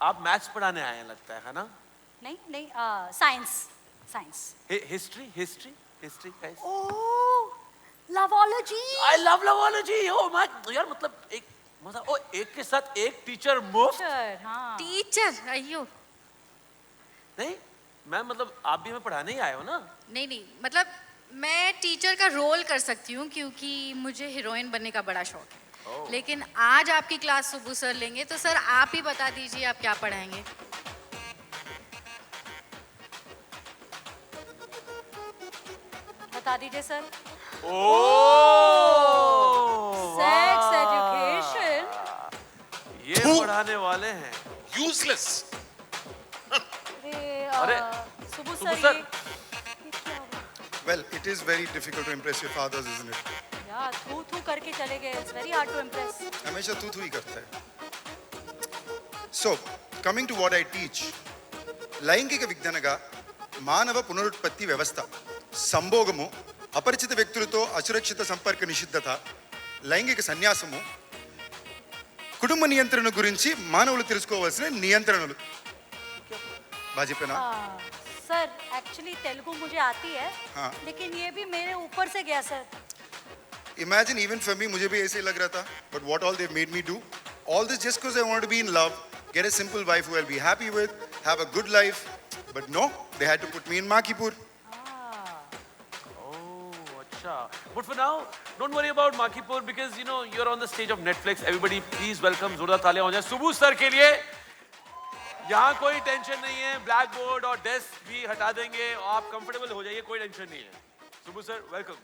आप मैथ्स पढ़ाने आए हैं लगता है ना? नहीं नहीं, science science. History history history guys. Oh, loveology. I love loveology. Oh my यार, मतलब एक मजा। ओ, एक के साथ एक टीचर मुफ्त। टीचर, हाँ। टीचर, अयो। नहीं मैम, मतलब आप भी हमें पढ़ाने ही आए हो ना? नहीं नहीं, मतलब मैं टीचर का रोल कर सकती हूँ क्योंकि मुझे हीरोइन बनने का बड़ा शौक है। लेकिन आज आपकी क्लास सुबह सर लेंगे, तो सर आप ही बता दीजिए आप क्या पढ़ाएंगे। बता दीजिए सर। ओह, सेक्स एजुकेशन। ये पढ़ाने वाले हैं। यूजलेस। अरे, सुबह सुबह सर, सर। ये क्या हुआ? Well, it is very difficult to impress your fathers, isn't it? यार थू थू करके चले गए। It's very hard to impress. हमेशा तू ही करता है. So, coming to what I teach, లైంగిక విజ్ఞానగా మానవ పునరుత్పత్తి వ్యవస్థ, సంభోగము, అపరిచిత వ్యక్తులతో అసురక్షిత సంపర్క నిషిద్ధత, లైంగిక సన్యాసము, కుటుంబ నియంత్రణ గురించి మానవులు తెలుసుకోవాల్సిన నియంత్రణలు. బాగా చెప్పానా? सर एक्चुअली तेलुगु मुझे आती है, हाँ. लेकिन ये भी मेरे ऊपर से गया sir. Imagine even for me, मुझे भी ऐसे ही लग रहा था. But what all they've made me do, all this just because I want to be in love, get a simple wife who I'll be happy with, have a good life. But no, they had to put me in Makipur. Oh, अच्छा. But for now, don't worry about Makipur because you know you're on the stage of Netflix. Everybody, please welcome, जोरदार तालियां हो जाए Subbu sir के लिए. यहाँ कोई tension नहीं है, ब्लैक बोर्ड और डेस्क भी हटा देंगे और आप कंफर्टेबल हो जाइए, कोई टेंशन नहीं है. Subbu sir, welcome.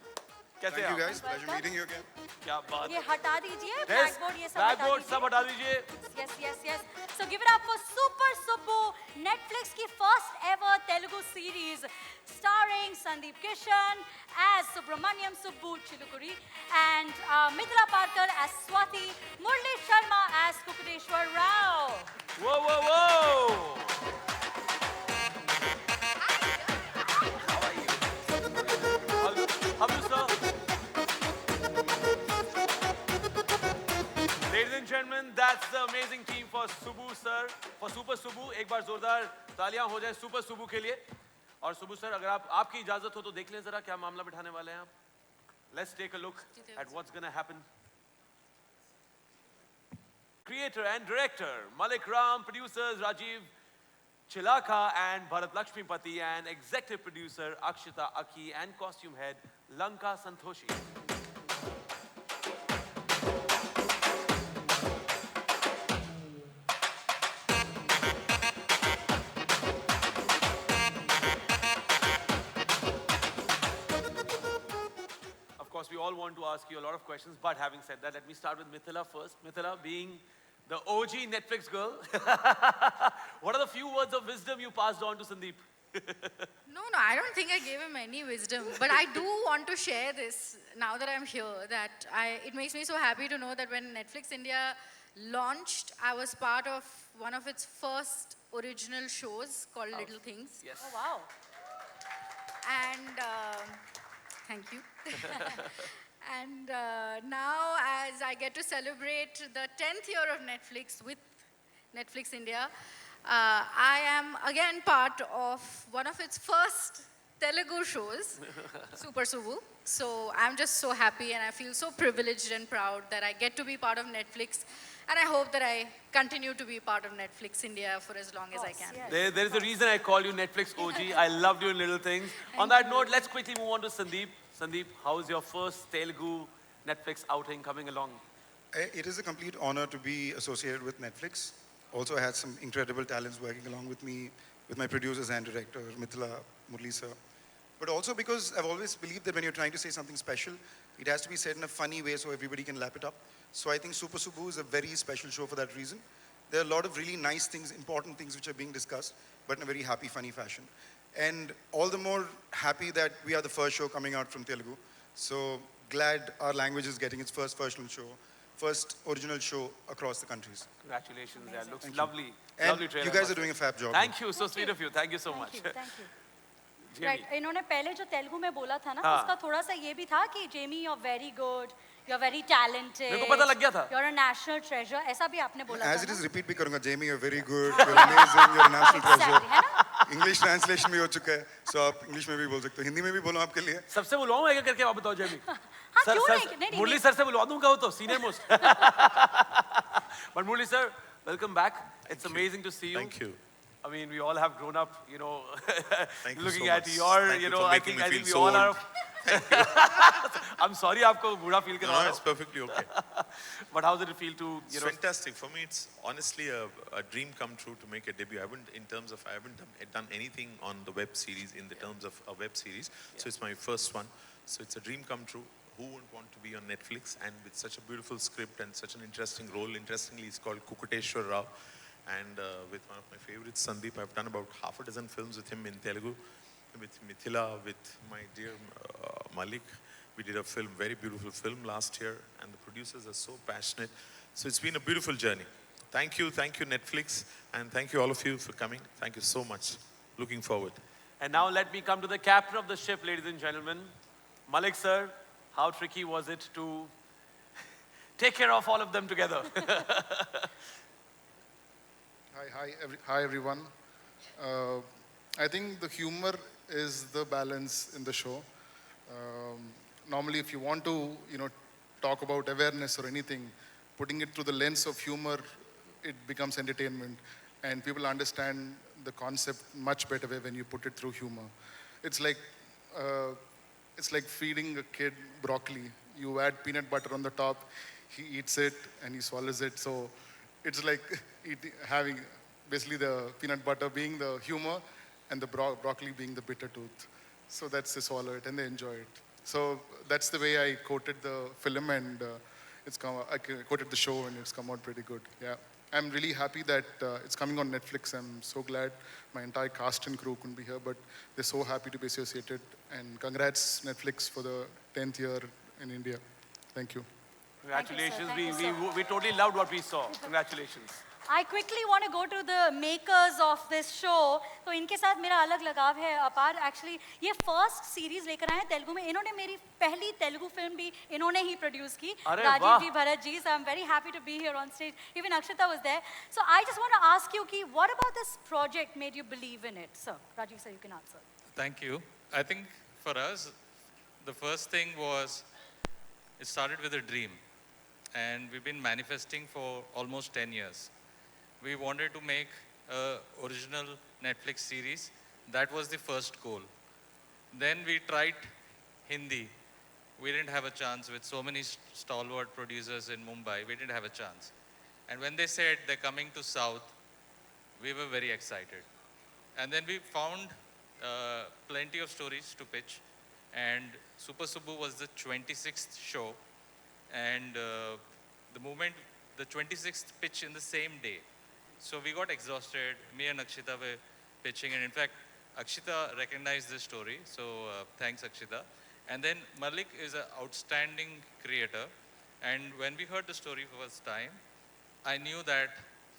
कैसे Thank हैं you आप? guys. Pleasure meeting you again. क्या बात ये है. हटा दीजिए, डेस्क, ब्लैक बोर्ड ये सब ब्लैक हटा बोर्ड सब दीजिए। हटा दीजिए. Yes, yes, yes. So give it up for Super Subbu, Netflix की first ever Telugu series starring Sandeep Kishan as Subramaniam Subbu Chilukuri and Mithila Parkar as Swati, Murli Sharma as Kukudeshwar Rao. Whoa, whoa, whoa. How are you, sir? Ladies and gentlemen, that's the amazing team for Subbu sir, for Super Subbu. एक बार जोरदार तालियां हो जाए Super Subbu के लिए. और Subbu sir, अगर आपकी इजाजत हो तो देख लें जरा क्या मामला बिठाने वाले हैं आप. Let's take a look at what's going to happen. Creator and director Malik Ram, producers Rajiv Chilaka and Bharat Lakshmipati, and executive producer Akshita Aki, and costume head Lanka Santoshi. Of course, we all want to ask you a lot of questions, but having said that, let me start with Mithila first. Mithila, being the OG Netflix girl, what are the few words of wisdom you passed on to Sandeep? No, I don't think I gave him any wisdom, but I do want to share this now that I'm here, that it makes me so happy to know that when Netflix India launched, I was part of one of its first original shows called Little Things. Yes. Oh wow. And thank you. And now as I get to celebrate the 10th year of Netflix with Netflix India, I am again part of one of its first Telugu shows, Super Subbu. So I'm just so happy and I feel so privileged and proud that I get to be part of Netflix. And I hope that I continue to be part of Netflix India for as long as I can. Yes. There is a reason I call you Netflix OG. I loved you in Little Things. On that note, let's quickly move on to Sandeep. Sandeep, how is your first Telugu Netflix outing coming along? It is a complete honor to be associated with Netflix. Also, I had some incredible talents working along with me, with my producers and director, Mithila, Murli sir. But also because I've always believed that when you're trying to say something special, it has to be said in a funny way so everybody can lap it up. So I think Super Subbu is a very special show for that reason. There are a lot of really nice things, important things which are being discussed, but in a very happy, funny fashion. And all the more happy that we are the first show coming out from Telugu. So glad our language is getting its first original show across the countries. Congratulations. Yeah, looks Thank you. lovely. And Lovely trailer. you guys are doing a fab job. Thank you. So sweet of you. Thank you so much. Thank you. Right इन्होंने पहले जो तेलुगु में बोला था ना हाँ। उसका थोड़ा सा ये भी था कि Jamie you are very good you are very talented मेरे को पता लग गया था। You are a national treasure ऐसा भी आपने बोला As था it is, ना repeat भी करूँगा. Jamie, you're very good. You're amazing. You're a national treasure. Exactly, है ना English translation भी हो चुका है. So आप English में भी बोल सकते हो. हिंदी में भी बोलो आपके लिए. सबसे बुलवाऊं एक करके आप बताओ जेमी हाँ क्यों नहीं नहीं मुरली नहीं सर से बुलवा दूंगा वो तो senior most but Murali sir welcome back it's amazing to see you Thank you. I mean, we all have grown up, you know, Thank you looking so at much. your, Thank you you know, for I making think me we feel so all old. are. I'm sorry, आपको बुरा feel No, करा रहा it's perfectly okay. हूँ. But how did it feel to, It's you know, fantastic. For me, it's honestly a dream come true to make a debut. I haven't done anything on the web series in the terms of a web series. So it's my first one. So it's a dream come true. Who wouldn't want to be on Netflix? And with such a beautiful script and such an interesting role. Interestingly, it's called Kukuteshwar Rao. And with one of my favorites, Sandeep, I've done about half a dozen films with him in Telugu. With Mithila, with my dear Malik. We did a film, very beautiful film last year. And the producers are so passionate. So it's been a beautiful journey. Thank you, Netflix. And thank you all of you for coming. Thank you so much. Looking forward. and now let me come to the captain of the ship, ladies and gentlemen. Malik sir, how tricky was it to take care of all of them together? Hi everyone. I think the humor is the balance in the show. Normally, if you want to, talk about awareness or anything, putting it through the lens of humor, it becomes entertainment, and people understand the concept much better way when you put it through humor. It's like feeding a kid broccoli. You add peanut butter on the top, he eats it and he swallows it. So it's like having basically the peanut butter being the humor and the broccoli being the bitter tooth. So that's they swallow it and they enjoy it. So that's the way I quoted the film, and I quoted the show, and it's come out pretty good. Yeah, I'm really happy that it's coming on Netflix. I'm so glad my entire cast and crew couldn't be here, but they're so happy to be associated. And congrats Netflix for the 10th year in India. Thank you. Congratulations. Thank you, sir. We totally loved what we saw. Congratulations. I quickly want to go to the makers of this show. तो इनके साथ मेरा अलग लगाव है अपार. Actually ये first series लेकर आए हैं तेलुगु में. इन्होंने मेरी पहली तेलुगु film भी इन्होंने ही produce की. अरे राजीव वाह. जी, Bharat ji. So I'm very happy to be here on stage. Even Akshita was there. So I just want to ask you कि what about this project made you believe in it, sir? Rajiv sir, you can answer. Thank you. I think for us, the first thing was, it started with a dream. And we've been manifesting for almost 10 years. We wanted to make an original Netflix series. That was the first goal. Then we tried Hindi. We didn't have a chance with so many stalwart producers in Mumbai. We didn't have a chance. And when they said they're coming to South, we were very excited. And then we found plenty of stories to pitch. And Super Subbu was the 26th show. And the 26th pitch in the same day. So we got exhausted. Me and Akshita were pitching. And in fact, Akshita recognized this story. So thanks, Akshita. And then Malik is an outstanding creator. And when we heard the story for the first time, I knew that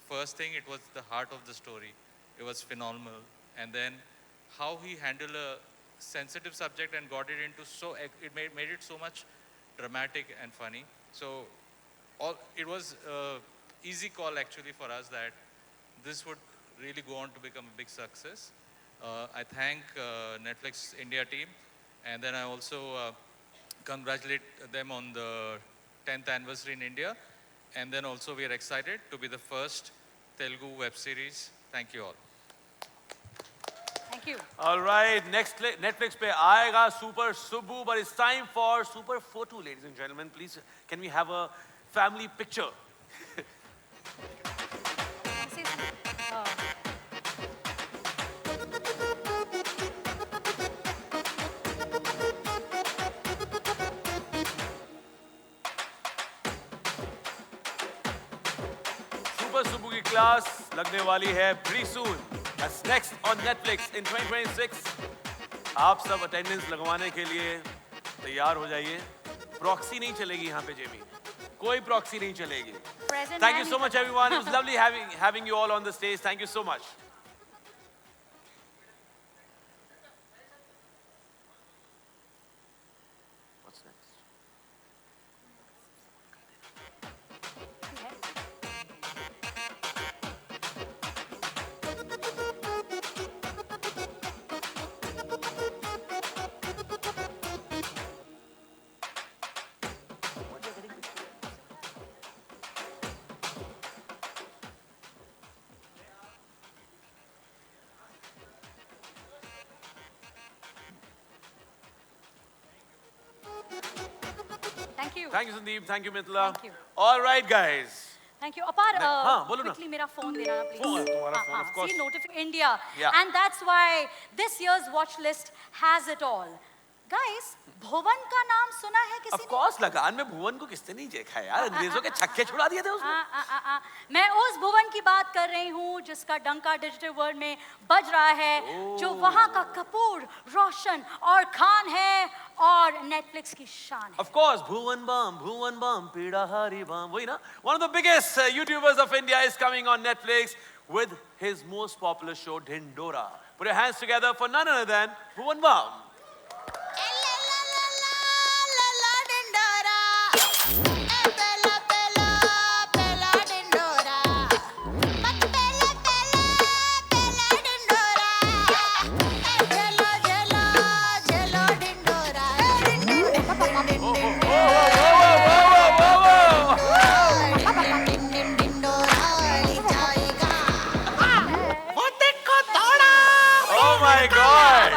first thing, it was the heart of the story. It was phenomenal. And then how he handled a sensitive subject and got it into it made it so much dramatic and funny. So it was an easy call actually for us that this would really go on to become a big success. I thank Netflix India team, and then I also congratulate them on the 10th anniversary in India. And then also we are excited to be the first Telugu web series. Thank you all. Thank you. All right, next Netflix पे आएगा Super Subbu, but it's time for Super Photo, ladies and gentlemen. Please, can we have a family picture? Super Subbu की class लगने वाली है pretty soon. That's next on Netflix in 2026. आप सब attendance लगवाने के लिए तैयार हो जाइए. प्रॉक्सी नहीं चलेगी यहाँ पे जेमी. कोई प्रॉक्सी नहीं चलेगी. Present Thank you and- so much everyone. It was lovely having you all on the stage. Thank you so much. you. Thank you, Sandeep. Thank you, Mithila. Thank you. All right, guys. Thank you. Apar, हाँ, बोलो ना. quickly मेरा phone देना please. Phone, तुम्हारा phone, of course. See, notification India. Yeah. And that's why this year's watch list has it all. Guys, भुवन का नाम सुना है किसी Of course, लगान में भुवन को किसने नहीं देखा यार? अंग्रेजों के छक्के छुड़ा दिए थे उसने. मैं उस भुवन की बात कर रही हूँ जिसका डंका डिजिटल वर्ल्ड में बज रहा है, जो वहाँ का कपूर, रोशन और खान है और नेटफ्लिक्स की शान है. Of course, Bhuvan Bam, Pida Hari Bam. वही ना? One of the biggest YouTubers of India is coming on Netflix with his most popular show, Dhindora. Put your hands together for none other than Bhuvan Bam. Oh my God!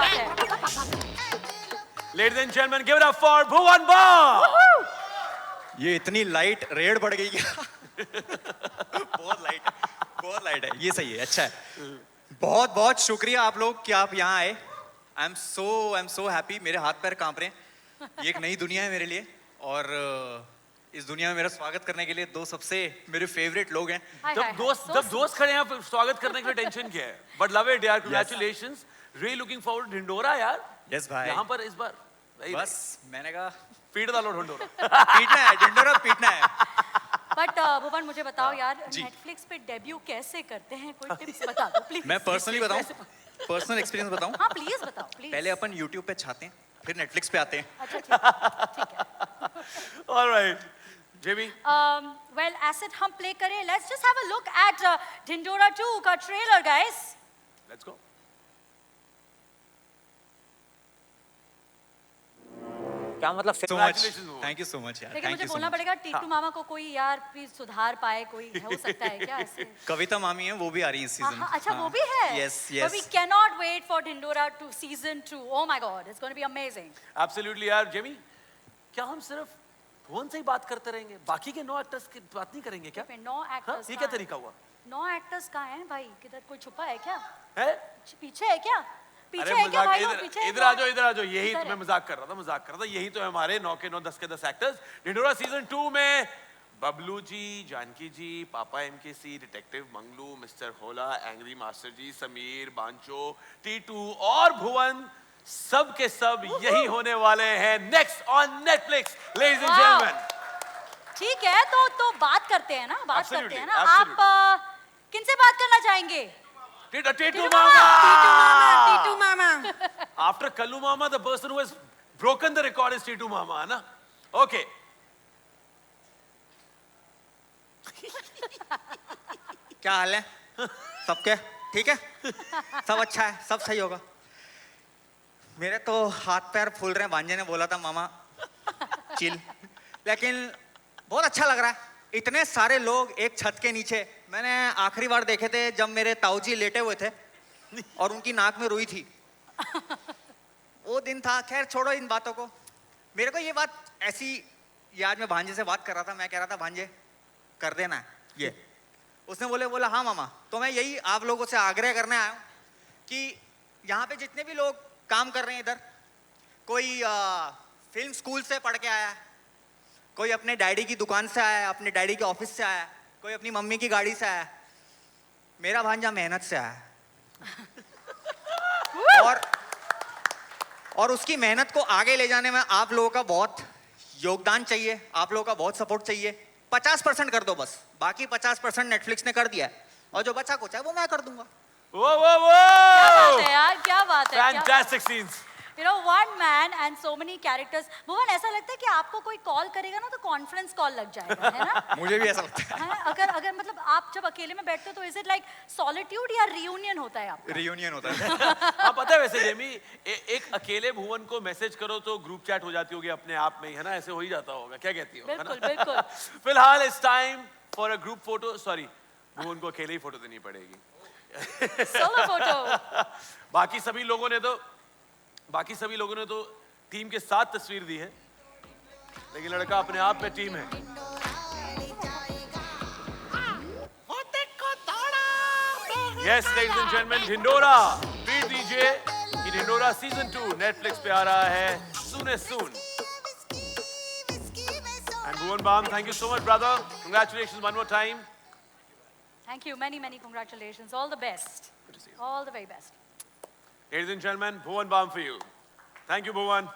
Ladies and gentlemen, give it up for Bhuvan Bam. ये इतनी light red बढ़ गई क्या? बहुत light है, ये सही है, अच्छा है. बहुत बहुत शुक्रिया आप लोग कि आप यहाँ आए. I am so happy. मेरे हाथ पैर कांप रहे हैं. ये एक नई दुनिया है मेरे लिए और इस दुनिया में मेरा स्वागत करने के लिए दो सबसे मेरे फेवरेट लोग हैं. जब दोस्त खड़े हैं फिर स्वागत करने के लिए टेंशन क्या है? But love it यार, congratulations. Really looking forward to Dhindora यार. यस भाई. यहाँ पर इस बार. बस मैंने कहा पीट डालो ढिंडोरा. पीटना है, ढिंडोरा पीटना है. बट भुवन मुझे बताओ यार, नेटफ्लिक्स पे डेब्यू कैसे करते हैं? कोई टिप्स बता दो प्लीज. मैं पर्सनली बताऊं, पर्सनल एक्सपीरियंस बताऊं. हाँ प्लीज बताओ प्लीज. पहले अपन यूट्यूब पे छाते हैं, फिर नेटफ्लिक्स पे आते हैं. अच्छा ठीक है. All right. Jimmy. Well, asset हम play करें. Let's just have a look at Dhindora 2 का trailer, guys. Let's go. क्या मतलब? So much. Congratulations, Bhuvan. Thank you so much यार. लेकिन थैंक मुझे यू सो बोलना मच. पड़ेगा टीटू मामा को कोई यार प्लीज सुधार पाए, कोई हो सकता है क्या ऐसे? कविता मामी है, वो भी आ रही है इस सीजन. अच्छा वो भी है. Yes But we yes. cannot wait for Dhindora 2 season 2. Oh my God, it's going to be amazing. Absolutely यार. Jimmy, क्या हम सिर्फ भुवन से ही बात करते रहेंगे? बाकी के 9 एक्टर्स की बात नहीं करेंगे क्या? 9 actors. ये क्या तरीका हुआ? 9 actors कहाँ हैं भाई? किधर कोई छुपा है क्या? है? पीछे है क्या? पीछे अरे है क्या भाई? वो मजाक, पीछे है इधर क्या? आ जाओ. यही इधर तो मैं है. मजाक कर रहा था. यही तो है हमारे 9 के 9 10 के 10 एक्टर्स. ढिंडोरा सीजन 2 में बबलू जी, जानकी जी, पापा MKC, डिटेक्टिव मंगलू, मिस्टर होला, एंग्री मास्टर जी, समीर, बांचो, टीटू और भुवन सब के सब यही होने वाले हैं next on Netflix. Ladies and Wow. Gentleman. ठीक है तो बात करते हैं ना, बात Absolutely, करते हैं ना. absolutely. आप किनसे बात करना चाहेंगे? टीटू मामा. मामा. After Kallu Mama, the person who has broken the record is Titu Mama, ना? Okay. क्या हाल है सबके? ठीक है, सब अच्छा है, सब सही होगा. मेरे तो हाथ पैर फूल रहे हैं. भांजे ने बोला था मामा चिल, लेकिन बहुत अच्छा लग रहा है. इतने सारे लोग एक छत के नीचे. मैंने आखिरी बार देखे थे जब मेरे ताऊजी लेटे हुए थे और उनकी नाक में रुई थी. वो दिन था. खैर छोड़ो इन बातों को. मेरे को ये बात ऐसी, ये आज मैं भांजे से बात कर रहा था. मैं कह रहा था भांजे कर देना ये. उसने बोला हाँ मामा. तो मैं यही आप लोगों से आग्रह करने आया हूँ कि यहाँ पे जितने भी लोग काम कर रहे हैं इधर, कोई फिल्म स्कूल से पढ़ के आया है, कोई अपने डैडी की दुकान से आया है, अपने डैडी के ऑफिस से आया है, कोई अपनी मम्मी की गाड़ी से आया है. मेरा भांजा मेहनत से आया है. और उसकी मेहनत को आगे ले जाने में आप लोगों का बहुत योगदान चाहिए, आप लोगों का बहुत सपोर्ट चाहिए. 50% कर दो बस, बाकी 50% नेटफ्लिक्स ने कर दिया है और जो बचा कुछ है वो मैं कर दूंगा. Whoa, whoa, क्या whoa! बात है यार, क्या बात है. Fantastic scenes. You know, one man and so many characters. भुवन ऐसा लगता है कि आपको कोई कॉल करेगा ना तो कॉन्फ्रेंस कॉल लग जाएगा, है ना? मुझे भी ऐसा लगता है. हाँ, अगर मतलब आप जब अकेले में बैठते हो तो इज इट लाइक सॉलिट्यूड या रियूनियन होता है आपका? रियूनियन होता है. हाँ पता है वैसे जेमी, एक अकेले भुवन को मैसेज करो तो ग्रुप चैट हो जाती होगी अपने आप में ही, है ना? ऐसे हो ही जाता होगा. क्या कहती हो? बिल्कुल बिल्कुल. फिलहाल it's time for a group photo. Sorry, Bhuvan को अकेले ही फोटो देनी पड़ेगी. Solo photo. बाकी सभी लोगों ने तो टीम के साथ तस्वीर दी है, लेकिन लड़का अपने आप में टीम है। Yes, ladies and gentlemen, ढिंडोरा। ट्रीट दीजिए कि ढिंडोरा सीजन 2 नेटफ्लिक्स पे आ रहा है soon. And Bhuvan Bam, thank you so much, brother. Congratulations one more time. Thank you. Many, many congratulations. All the best. Good to see you. All the very best. Ladies and gentlemen, Bhuvan Bam for you. Thank you, Bhuvan.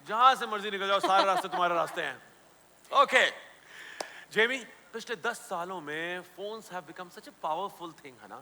जहां से मर्जी निकल जाओ, सारे रास्ते तुम्हारे रास्ते हैं. Okay. Jamie, पिछले 10 सालों में phones have become such a powerful thing, है ना?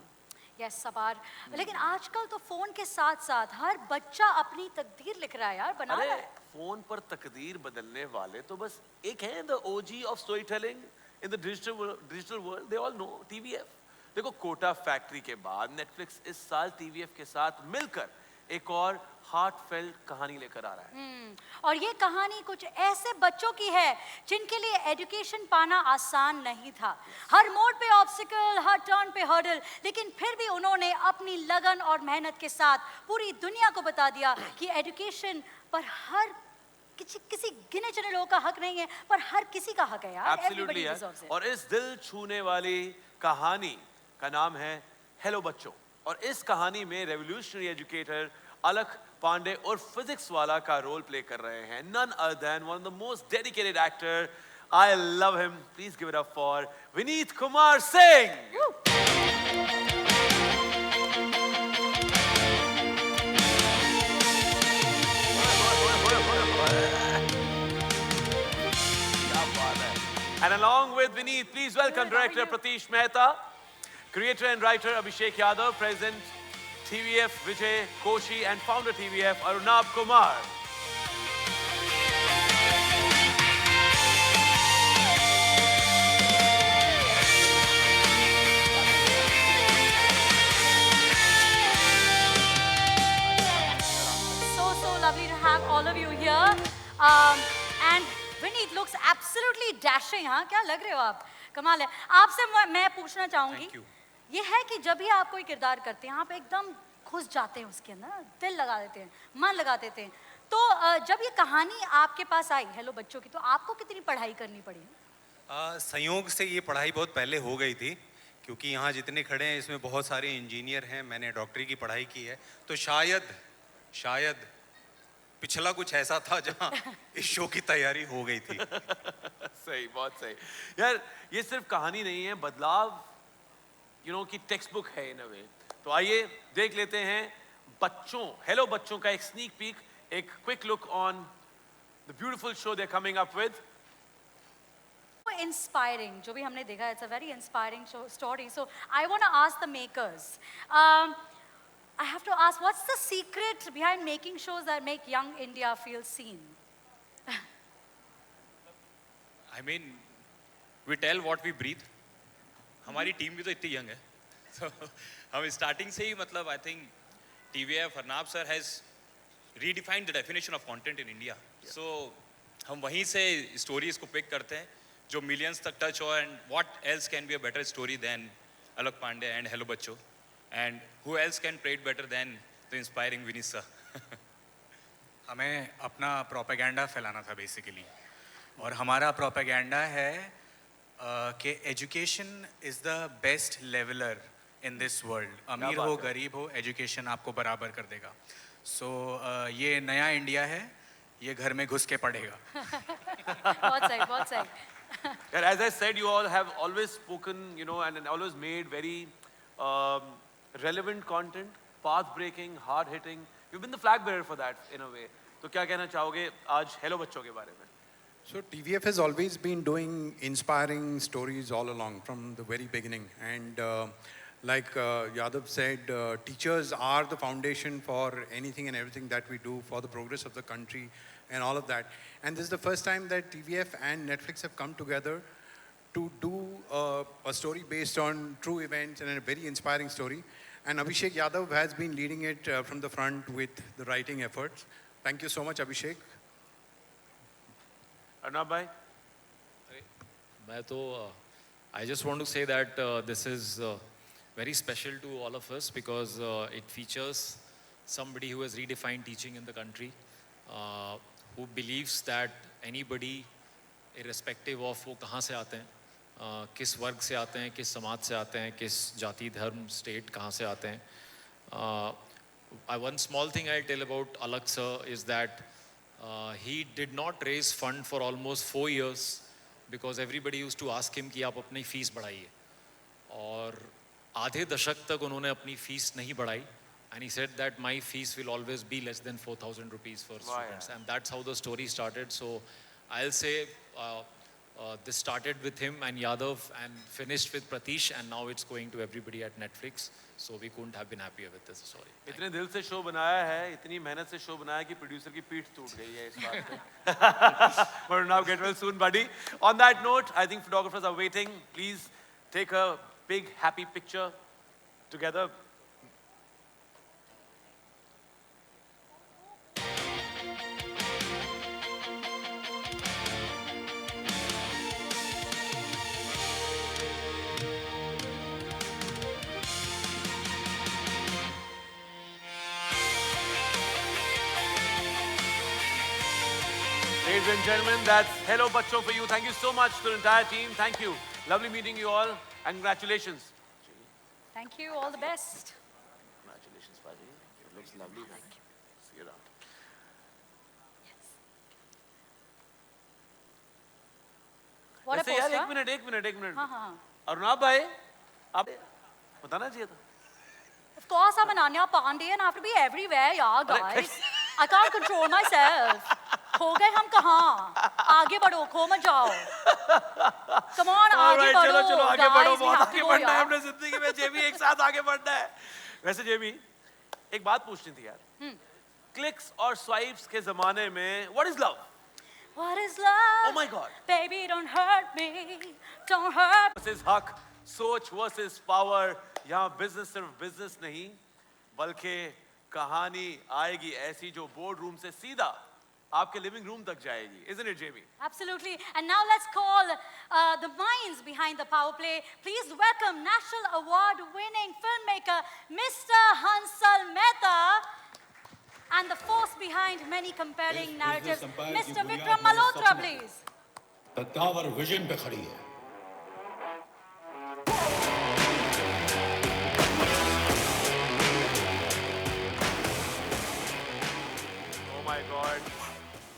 Yes, सबार. लेकिन आजकल तो फोन के साथ साथ हर बच्चा अपनी तकदीर लिख रहा है यार, बना रहा अरे है. फोन पर तकदीर बदलने वाले तो बस एक हैं, the OG of storytelling in the digital world. They all know TVF. देखो कोटा फैक्ट्री के बाद नेटफ्लिक्स इस साल TVF के साथ मिलकर एक और हार्टफेल्ट कहानी लेकर आ रहा है. और ये कहानी कुछ ऐसे बच्चों की है जिनके लिए एजुकेशन पाना आसान नहीं था. हर मोड़ पे ऑब्स्टिकल, हर टर्न पे हर्डल, लेकिन फिर भी उन्होंने अपनी लगन और मेहनत के साथ पूरी दुनिया को बता दिया कि एजुकेशन पर हर किसी गिने चुने लोगों का हक नहीं है, पर हर किसी का हक है यार. Absolutely Everybody है. deserves it. और इस दिल छूने वाली कहानी का नाम है हेलो बच्चों. और इस कहानी में रेवोल्यूशनरी एजुकेटर अलख पांडे और फिजिक्स वाला का रोल प्ले कर रहे हैं. None other than one of the most dedicated actor. I love him. Please give it up for Vineet Kumar Singh. And along with Vineet, please welcome director Pratish Mehta, creator and writer Abhishek Yadav, president TVF Vijay Koshi, and founder TVF Arunab Kumar. So lovely to have all of you here. And Vineet looks absolutely dashing, हाँ? क्या लग रहे हो आप? कमाल है. आपसे मैं पूछना चाहूंगी. ये है कि जब भी आप कोई किरदार करते हैं, आप एकदम घुस जाते हैं उसके अंदर, दिल लगा देते हैं, मन लगा देते हैं. तो जब ये कहानी आपके पास आई, हेलो बच्चों की, तो आपको कितनी पढ़ाई करनी पड़ी? संयोग से ये पढ़ाई बहुत पहले हो गई थी, क्योंकि यहाँ जितने खड़े हैं इसमें बहुत सारे इंजीनियर हैं. मैंने डॉक्टरी की पढ़ाई की है, तो शायद पिछला कुछ ऐसा था जहाँ इस शो की तैयारी हो गई थी. सही, बहुत सही. यार ये सिर्फ कहानी नहीं है, बदलाव की टेक्स्ट बुक है इन अ वे. तो आइए देख लेते हैं बच्चों, हेलो बच्चों का एक स्नीक पीक, एक quick look on the beautiful show they coming up with. Inspiring, जो भी हमने देखा, it's a very inspiring story. So I want to ask the makers. I have to ask, what's the secret behind making shows that make young India feel seen? I mean, we tell what we breathe. हमारी team भी तो इतनी young है. So हम starting से ही मतलब I think TVF Arnab sir has redefined the definition of content in India. So हम वहीं से स्टोरीज को पिक करते हैं जो मिलियंस तक टच हो. And what else can be a better story than Alak Pandey and hello बच्चों. And who else can play it better than the inspiring Vineet sir? हमें अपना प्रोपेगेंडा फैलाना था बेसिकली, और हमारा प्रोपेगेंडा है कि education is the best leveller in this world. अमीर हो गरीब हो, एजुकेशन आपको बराबर कर देगा. सो ये नया इंडिया है, ये घर में घुस के पढ़ेगा. बहुत सही, बहुत सही. As I said, you all have always spoken, and always made very relevant content, path-breaking, hard-hitting. You've been the flag bearer for that in a way. तो क्या कहना चाहोगे आज हेलो बच्चों के बारे में? So TVF has always been doing inspiring stories all along from the very beginning. And like Yadav said, teachers are the foundation for anything and everything that we do for the progress of the country and all of that. And this is the first time that TVF and Netflix have come together to do a story based on true events and a very inspiring story. And Abhishek Yadav has been leading it from the front with the writing efforts. Thank you so much, Abhishek. Arnab bhai? I just want to say that this is very special to all of us because it features somebody who has redefined teaching in the country, who believes that anybody, irrespective of वो कहाँ से आते हैं, किस वर्ग से आते हैं, किस समाज से आते हैं, किस जाति धर्म स्टेट कहाँ से आते हैं. One small thing I'll tell about Alak sir is that he did not raise fund for almost 4 years because everybody used to ask him कि आप अपनी फीस बढ़ाइए, और आधे दशक तक उन्होंने अपनी फीस नहीं बढ़ाई. And he said that my fees will always be less than 4,000 rupees for students. And that's how the story started. So I'll say this started with him and Yadav and finished with Pratish, and now it's going to everybody at Netflix. So we couldn't have been happier with this story. इतने दिल से show बनाया है, इतनी मेहनत से show बनाया कि प्रोड्यूसर की पीठ टूट गई है इस बात पे. But now get well soon, buddy. On that note, I think photographers are waiting. Please take a big happy picture together. Ladies and gentlemen, that's Hello Bachcho for you. Thank you so much to the entire team. Thank you. Lovely meeting you all. And congratulations. Thank you. All the best. Congratulations, Baji. It looks lovely. Thank you. See you around. What a वैसे यार poster. एक minute. हाँ हाँ. अरुणाभ भाई, आप बताना चाहिए था. Of course, I'm Ananya Pandey and I have to be everywhere, yeah, guys. I can't control myself. खो गए हम कहाँ? आगे बढ़ो, खो मत जाओ. Come on, आगे बढ़ो. चलो आगे guys, बढ़ो, we बहुत have to आगे go, बढ़ना है यार. हमने जिंदगी में. जेबी एक साथ आगे बढ़ना है. वैसे जेबी, एक बात पूछनी थी यार. क्लिक्स और स्वाइप्स के जमाने में what is love? What is love? Oh my God. Baby, don't hurt me. Don't hurt. Versus हक, सोच versus power. यहाँ बिजनेस सिर्फ बिजनेस नहीं, बल्कि कहानी आएगी ऐसी जो बोर्ड रूम से सीधा आपके लिविंग रूम तक जाएगी. Isn't it, Jamie? Absolutely. And now let's call the minds behind the power play. Please welcome National Award-winning filmmaker Mr. Hansal Mehta and the force behind many compelling narratives, Mr. Vikram Malhotra, please. तत्कावर vision पे खड़ी है. Oh my God.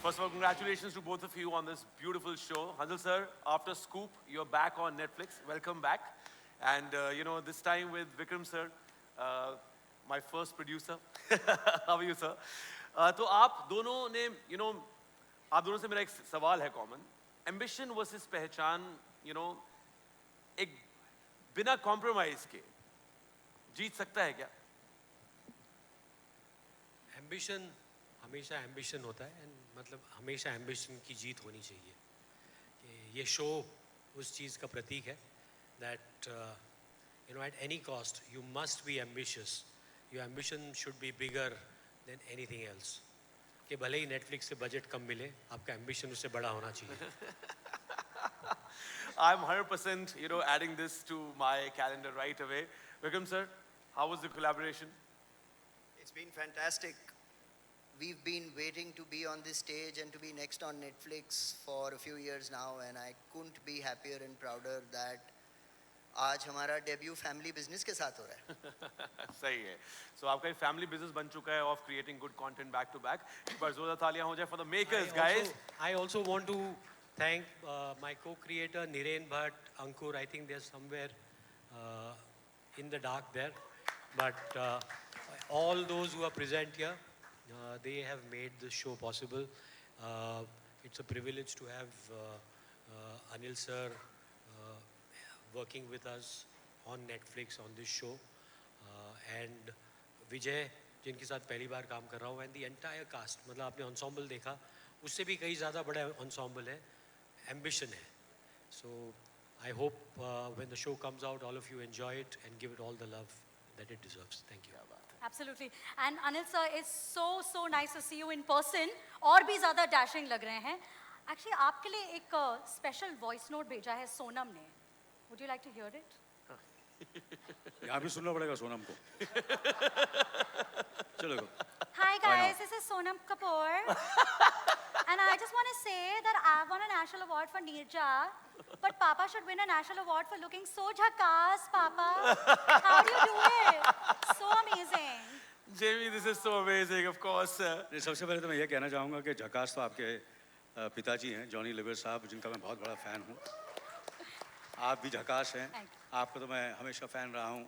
First of all, congratulations to both of you on this beautiful show. Hansal sir, after Scoop, you're back on Netflix. Welcome back. And this time with Vikram sir, my first producer. How are you, sir? तो आप दोनों ने, आप दोनों से मेरा एक सवाल है कॉमन. Ambition versus पहचान, एक बिना कॉम्प्रोमाइज के जीत सकता है क्या? एम्बिशन हमेशा एम्बिशन होता है, मतलब हमेशा एम्बिशन की जीत होनी चाहिए. ये शो उस चीज़ का प्रतीक है that at any cost you must be ambitious. Your ambition should be bigger than anything else. कि भले ही नेटफ्लिक्स से बजट कम मिले, आपका एम्बिशन उससे बड़ा होना चाहिए. I'm 100%, adding this to my calendar right away. Vikram sir, how was the collaboration? It's been fantastic. We've been waiting to be on this stage and to be next on Netflix for a few years now, and I couldn't be happier and prouder that आज हमारा debut family business के साथ हो रहा है. सही है. So आपका फैमिली बिजनेस बन चुका है of creating good content back to back. एक बार जोरदार तालियां हो जाए for the makers, guys. I also want to thank my co-creator Niren Bhatt, Ankur. I think they're somewhere in the dark there, but all those who are present here, they have made this show possible. It's a privilege to have Anil sir working with us on Netflix on this show, and Vijay जिनके साथ पहली बार काम कर रहा हूँ, and the entire cast. मतलब आपने ensemble देखा, उससे भी कई ज़्यादा बड़ा ensemble है, ambition है. So I hope when the show comes out, all of you enjoy it and give it all the love that it deserves. Thank you. Absolutely. And Anil sir, it's so nice to see you in person. और भी ज़्यादा dashing लग रहे हैं. Actually, आपके लिए एक special voice note भेजा है सोनम ने. Would you like to hear it? यहाँ भी सुनना पड़ेगा सोनम को. चलो. Hi guys, this is Sonam Kapoor. And I just want to say that I won a national award for Neerja, but Papa should win a national award for looking so jhakas, Papa. How do you do it? So amazing. Jamie, this is so amazing, of course. नहीं, सबसे पहले तो मैं ये कहना चाहूँगा कि झकास तो आपके पिताजी हैं, जॉनी लिवर साहब, जिनका मैं बहुत बड़ा फ़ैन हूँ। आप भी झकास हैं। आपको तो मैं हमेशा फ़ैन रहा हूँ।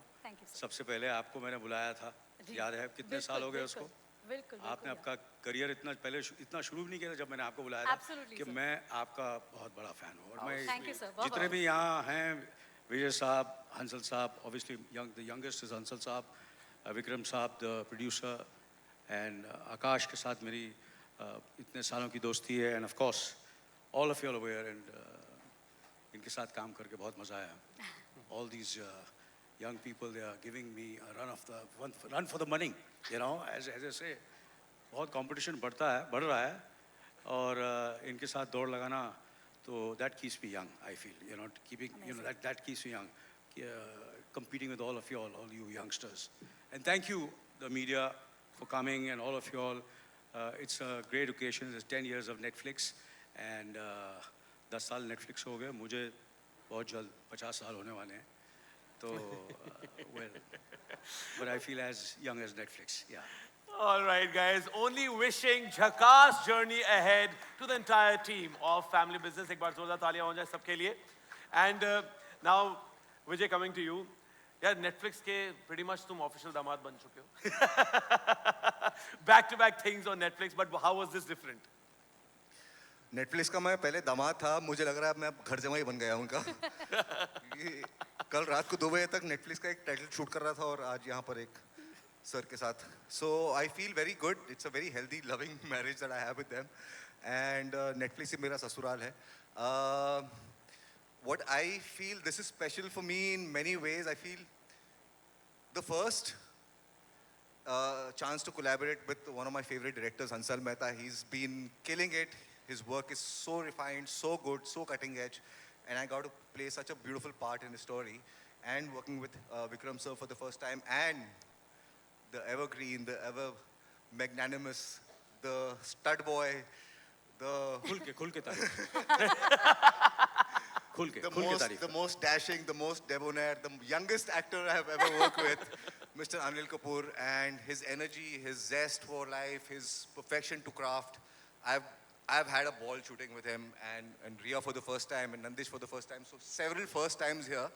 सबसे पहले आपको मैंने बुलाया था, याद है कितने साल हो गए उसको? बिल्कुल। आपने आपका करियर इतना शुरू भी नहीं किया जब मैंने आपको बुलाया था कि मैं आपका बहुत बड़ा फ़ैन हूँ। और मैं जितने भी यहाँ हैं, विजय साहब, हंसल साहब, obviously the youngest is Hansal साहब, विक्रम साहब द प्रोड्यूसर, एंड आकाश के साथ मेरी इतने सालों की दोस्ती है, and of course all of you are aware, and इनके साथ काम करके बहुत मज़ा आया। All these young people, they are giving me a run for the money, you know, as I say, बहुत competition बढ़ रहा है, और इनके साथ दौड़ लगाना, तो that keeps me young, I feel, you know, that keeps me young, competing with all of you all you youngsters. And thank you, the media, for coming, and all of you all. It's a great occasion. It's 10 years of Netflix, and 10 साल Netflix हो गए, मुझे बहुत जल्द 50 साल होने वाले हैं. So, well, but I feel as young as Netflix, yeah. All right, guys. Only wishing jhakas journey ahead to the entire team of Family Business. एक बार जोरदार तालियां हो जाए सबके लिए. And now, Vijay, coming to you. यार Netflix के pretty much तुम official दामाद बन चुके हो. Back-to-back things on Netflix, but how was this different? Netflix का मैं पहले दामाद था, मुझे लग रहा है मैं अब घर जमाई बन गया उनका। कल रात को 2 बजे तक नेटफ्लिक्स का एक टाइटल शूट कर रहा था, और आज यहाँ पर एक सर के साथ. So I feel very good. It's a very healthy loving marriage that I have with them, and Netflix ही मेरा ससुराल है. What I feel this is special for me in many ways. I feel the first chance to collaborate with one of my favorite directors, Hansal Mehta. He's been killing it. His work is so refined, so good, so cutting edge, and I got to play such a beautiful part in the story. And working with Vikram sir for the first time, and the evergreen, the ever magnanimous, the stud boy, the the most dashing, the most debonair, the youngest actor I have ever worked with, Mr. Anil Kapoor, and his energy, his zest for life, his perfection to craft. I've had a ball shooting with him, and Ria for the first time, and Nandish for the first time. So several first times here.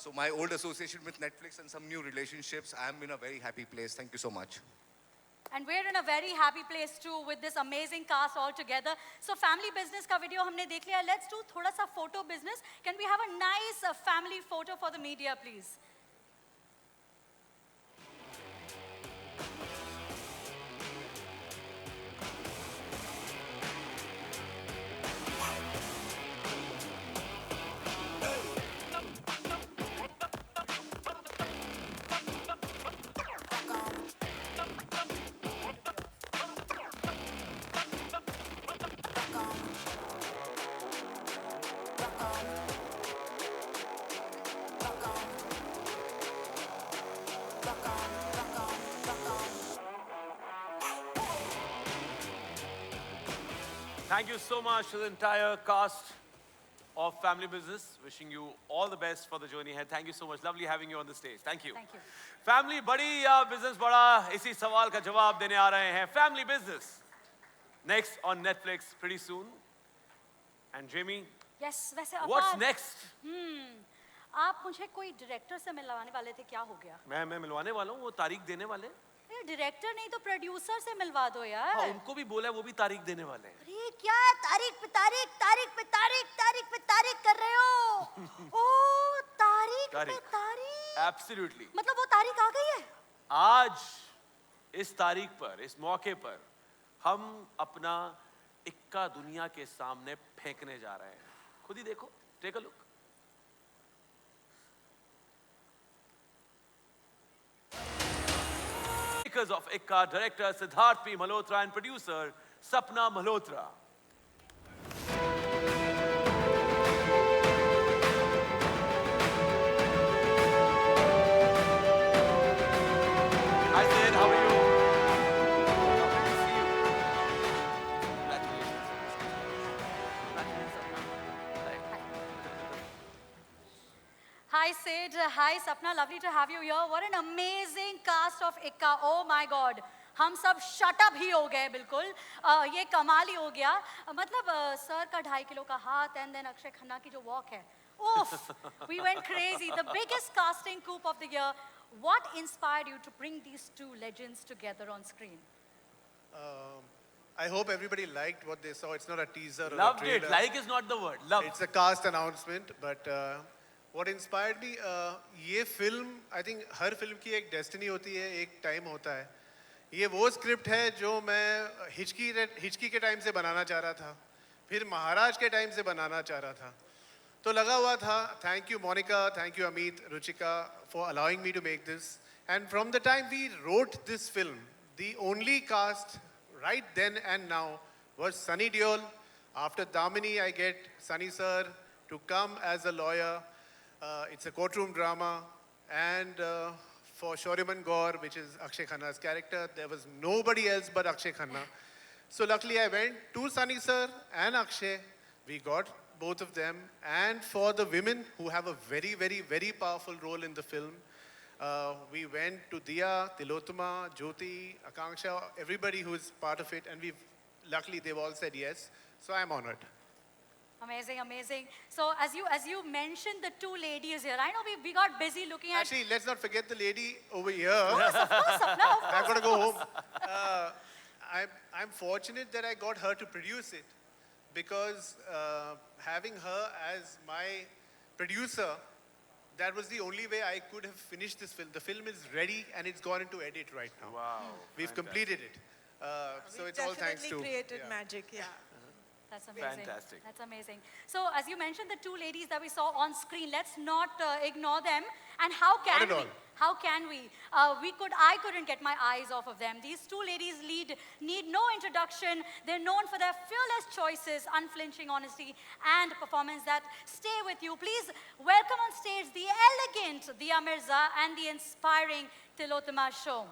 So my old association with Netflix and some new relationships, I'm in a very happy place. Thank you so much. And we're in a very happy place too with this amazing cast all together. So family business का video हमने देख लिया. Let's do थोड़ा सा photo business. Can we have a nice family photo for the media, please? Thank you so much to the entire cast of Family Business. Wishing you all the best for the journey ahead. Thank you so much. Lovely having you on the stage. Thank you. Thank you. Family बड़ी या business बड़ा, इसी सवाल का जवाब देने आ रहे हैं. Family Business. Next on Netflix pretty soon. And Jamie, Yes, वैसे what's next? आप मुझे कोई डायरेक्टर से मिलवाने वाले थे, क्या हो गया? मैं मिलवाने वाला हूँ, वो तारीख देने वाले. डायरेक्टर नहीं तो प्रोड्यूसर से मिलवा दो यार. हाँ, उनको भी बोला है, वो भी तारीख देने वाले हैं. अरे क्या तारीख पे तारीख, तारीख पे तारीख, तारीख पे तारीख कर रहे हो? ओ तारीख पे तारीख. Absolutely. मतलब वो तारीख आ गई है? आज इस तारीख पर, इस मौके पर हम अपना इक्का दुनिया के सामने फेंकने जा रहे हैं. खुद ही देखो, take a look. Makers of Ikka, director Siddharth P. Malhotra and producer Sapna Malhotra. Hi Sid, how are you? Hi, Sapna. Lovely to have you here. What an amazing cast of Ikka. Oh my God. हम सब shut up ही हो गए बिल्कुल. ये कमाल ही हो गया. मतलब सर का 2.5 किलो का हाथ and then अक्षय खन्ना की जो walk है. Oof, we went crazy. The biggest casting coup of the year. What inspired you to bring these two legends together on screen? I hope everybody liked what they saw. It's not a teaser or Loved a trailer. it. Like is not the word. Love. It's a cast announcement. But what inspired me, ये film, I think her film की एक destiny होती है, एक time होता है. ये वो script है जो मैं हिचकी के time से बनाना चाह रहा था. फिर महाराज के time से बनाना चाह रहा था. तो लगा हुआ था. Thank you Monica, thank you Amit, Ruchika for allowing me to make this. And from the time we wrote this film, the only cast right then and now was Sunny Deol. After Damini, I get Sunny Sir to come as a lawyer. It's a courtroom drama. And for Shoriman Gaur, which is Akshay Khanna's character, there was nobody else but Akshay Khanna. So luckily I went to Sunny Sir and Akshay. We got both of them. And for the women who have a very, very, very powerful role in the film, we went to Diya, Tilotama, Jyoti, Akanksha, everybody who is part of it, and luckily they've all said yes. So I'm honored. Amazing, amazing. So as you mentioned the two ladies here, I know we got busy looking at. Actually, let's not forget the lady over here. Of course, Sapna, of course, I've got to of go course. home. I'm fortunate that I got her to produce it, because having her as my producer, that was the only way I could have finished this film. The film is ready and it's gone into edit right now. Wow. We've completed it. So it's all thanks to... Definitely created magic, yeah. That's amazing. Fantastic. That's amazing. So as you mentioned, the two ladies that we saw on screen, let's not ignore them. And how can Not at we? all. How can we? I couldn't get my eyes off of them. These two ladies need no introduction. They're known for their fearless choices, unflinching honesty, and performance that stay with you. Please welcome on stage the elegant Diya Mirza and the inspiring Tilotama Shom.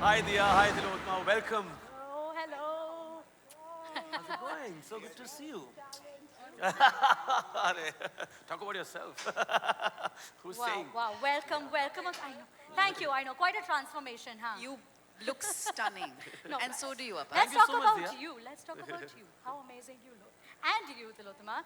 Hi Diya, hi Tilotama, welcome. Oh, hello. How's it going? So good to see you. Talk about yourself. Who's Wow, saying? wow, welcome. I know. Thank you, I know. Quite a transformation, huh? You look stunning. No, And so do you, Appa. Let's you talk so much, about Diya. you. Let's talk about you. How amazing you look. And you, Tilotama.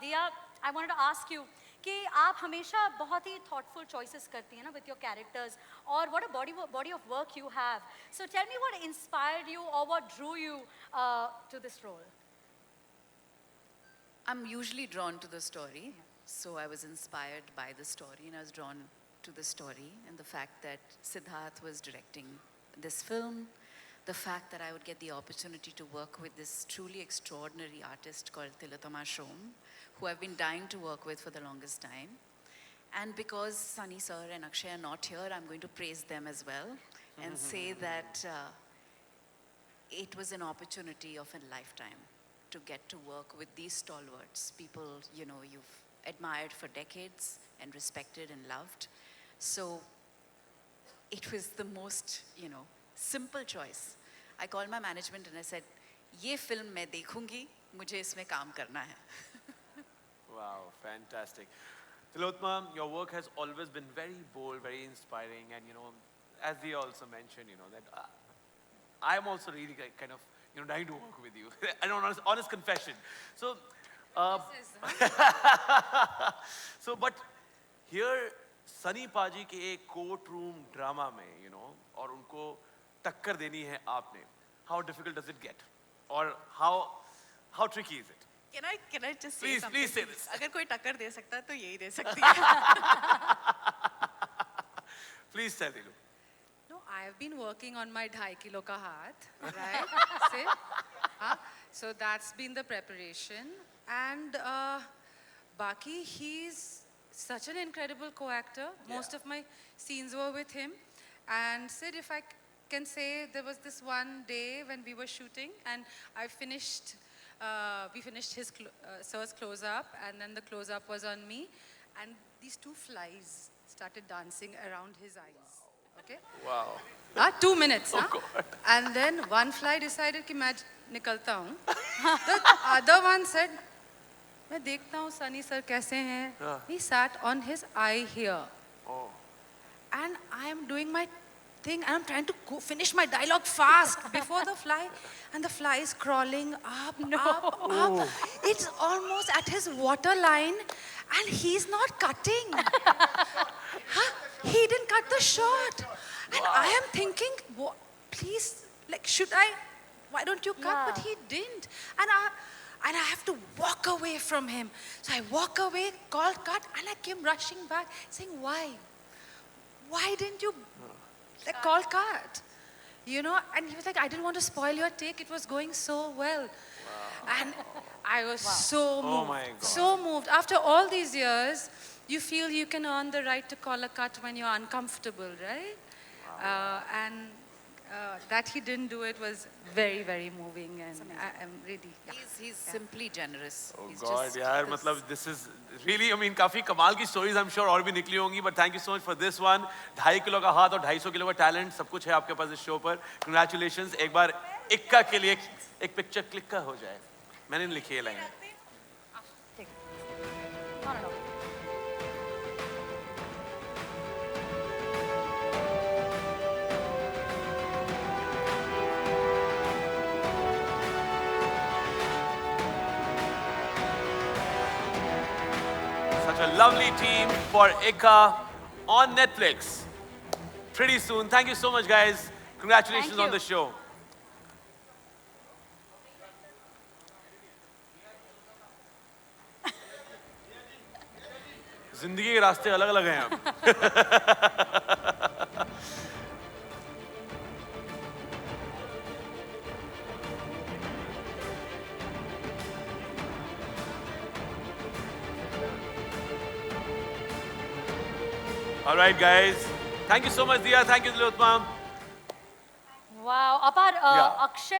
Diya, I wanted to ask you कि आप हमेशा बहुत ही thoughtful choices करती हैं ना with your characters, और what a body of work you have. So tell me what inspired you or what drew you to this role. I'm usually drawn to the story. So I was inspired by the story and I was drawn to the story and the fact that Siddharth was directing this film, the fact that I would get the opportunity to work with this truly extraordinary artist called Tilotama Shom, who I've been dying to work with for the longest time. And because Sunny Sir and Akshay are not here, I'm going to praise them as well and say that it was an opportunity of a lifetime to get to work with these stalwarts, people, you've admired for decades and respected and loved. So it was the most, simple choice. I called my management and I said, ये film मैं देखूंगी, मुझे इसमें काम करना है. Wow, fantastic. Tilotama, your work has always been very bold, very inspiring, and as they also mentioned, that I'm also really kind of, dying to work with you. An honest confession. So, but here, Sunny Paji के एक courtroom drama में, और उनको टक्कर देनी है आपने. How difficult does it get, or how tricky is it? Can I just say Please, something? please say this. अगर कोई टक्कर दे सकता है तो यही दे सकती है. Please tell Dilu. No, I have been working on my 2.5 kilo ka haath, right? See? So that's been the preparation. And Baki, he's such an incredible co-actor. Most of my scenes were with him. And Sid, if I can say, there was this one day when we were shooting and we finished his sir's close-up, and then the close-up was on me, and these two flies started dancing around his eyes. Okay? Wow. 2 minutes. Oh, huh? God. And then one fly decided कि मैं निकलता हूँ. The other one said, मैं देखता हूँ Sunny sir कैसे हैं. He sat on his eye here. Oh. And I am doing my thing and I'm trying to finish my dialogue fast before the fly, and the fly is crawling up, up. It's almost at his waterline and he's not cutting. He didn't cut the shot. And I am thinking, please, like, why don't you cut? But he didn't. And I have to walk away from him. So I walk away, call cut, and I came rushing back saying, why? Why didn't you call cut? You know, and he was like, I didn't want to spoil your take. It was going so well. And I was so moved. Oh my God. So moved. After all these years, you feel you can earn the right to call a cut when you're uncomfortable, right? That he didn't do it was very, very moving, and I am really. Yeah. He's simply generous. Oh He's God, just यार मतलब this is really, I mean, काफी कमाल की stories I'm sure और भी निकली होंगी, but thank you so much for this one. 2.5 kilo का हाथ और 250 किलो का talent सब कुछ है आपके पास इस show पर. Congratulations. एक बार इक्का के लिए एक picture click का हो जाए. मैंने लिखी है line. No. Such a lovely team for Ika on Netflix. Pretty soon. Thank you so much, guys. Congratulations on the show. जिंदगी के रास्ते अलग अलग हैं अब. All right, guys. Thank you so much, Diya. Thank you, Dilotma. Wow. Apar, Akshay.